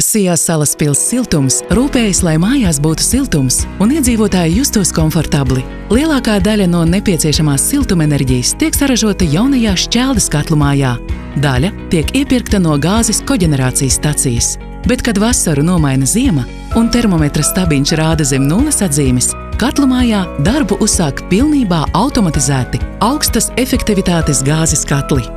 Sijā Salaspils siltums rūpējas, lai mājās būtu siltums un iedzīvotāji justos komfortabli. Lielākā daļa no nepieciešamās siltumenerģijas tiek saražota jaunajā Šķeldes katlu mājā. Daļa tiek iepirkta no gāzes koģenerācijas stacijas. Bet, kad vasaru nomaina ziema un termometra stabiņš rāda zem nulles atzīmes, katlu mājā darbu uzsāk pilnībā automatizēti augstas efektivitātes gāzes katli.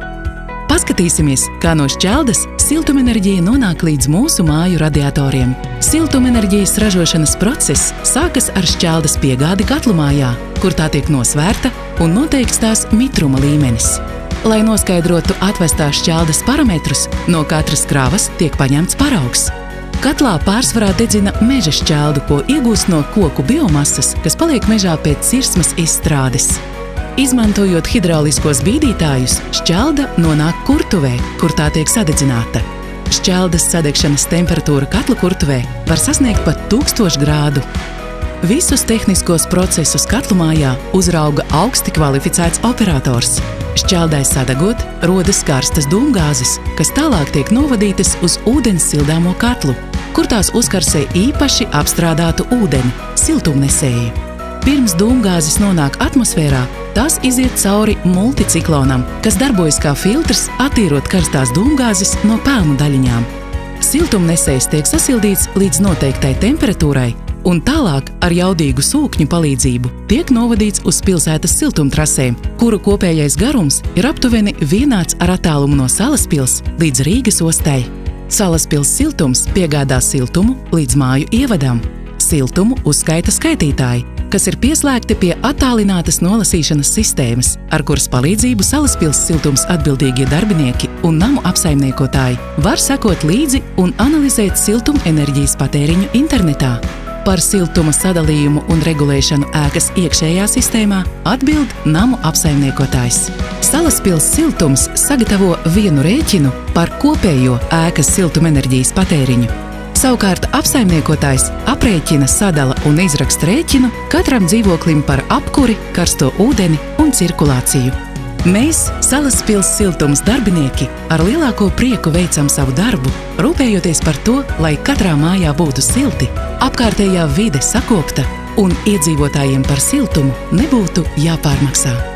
Paskatīsimies, kā no Šķeldes siltumenerģija nonāk līdz mūsu māju radiatoriem. Siltumenerģijas ražošanas process sākas ar Šķeldes piegādi katlu mājā, kur tā tiek nosvērta un noteikts tās mitruma līmenis. Lai noskaidrotu atvestās Šķeldes parametrus, no katras krāvas tiek paņemts paraugs. Katlā pārsvarā dedzina meža šķeldu, ko iegūst no koku biomasas, kas paliek mežā pēc cirsmas izstrādes. Izmantojot hidrauliskos bīdītājus, šķelda nonāk kurtuvē, kur tā tiek sadedzināta. Šķeldes sadegšanas temperatūra katla kurtuvē var sasniegt pat 1000 grādu. Visus tehniskos procesus katlu mājā uzrauga augsti kvalificēts operators. Šķeldai sadegot, rodas karstas dūmgāzes, kas tālāk tiek novadītas uz ūdens sildāmo katlu, kur tās uzkarsē īpaši apstrādātu ūdeni, siltumnesēju. Pirms dūmgāzes nonāk atmosfērā, tās iziet cauri multiciklonam, kas darbojas kā filtrs, attīrot karstās dūmgāzes no pelnu daļiņām. Siltumnesējs tiek sasildīts līdz noteiktai temperatūrai, un tālāk ar jaudīgu sūkņu palīdzību tiek novadīts uz pilsētas siltumtrasēm, kuru kopējais garums ir aptuveni vienāds ar attālumu no Salaspils līdz Rīgas ostai. Salaspils siltums piegādā siltumu līdz māju ievadam. Siltumu uzskaita skaitītāji, kas ir pieslēgti pie attālinātas nolasīšanas sistēmas, ar kuras palīdzību Salaspils siltums atbildīgie darbinieki un namu apsaimniekotāji var sekot līdzi un analizēt siltumenerģijas patēriņu internetā. Par siltuma sadalījumu un regulēšanu ēkas iekšējā sistēmā atbild namu apsaimniekotājs. Salaspils siltums sagatavo vienu rēķinu par kopējo ēkas siltumenerģijas patēriņu. Savukārt apsaimniekotājs aprēķina, sadala un izraksta rēķinu katram dzīvoklim par apkuri, karsto ūdeni un cirkulāciju. Mēs, Salaspils siltums darbinieki, ar lielāko prieku veicam savu darbu, rūpējoties par to, lai katrā mājā būtu silti, apkārtējā vide sakopta un iedzīvotājiem par siltumu nebūtu jāpārmaksā.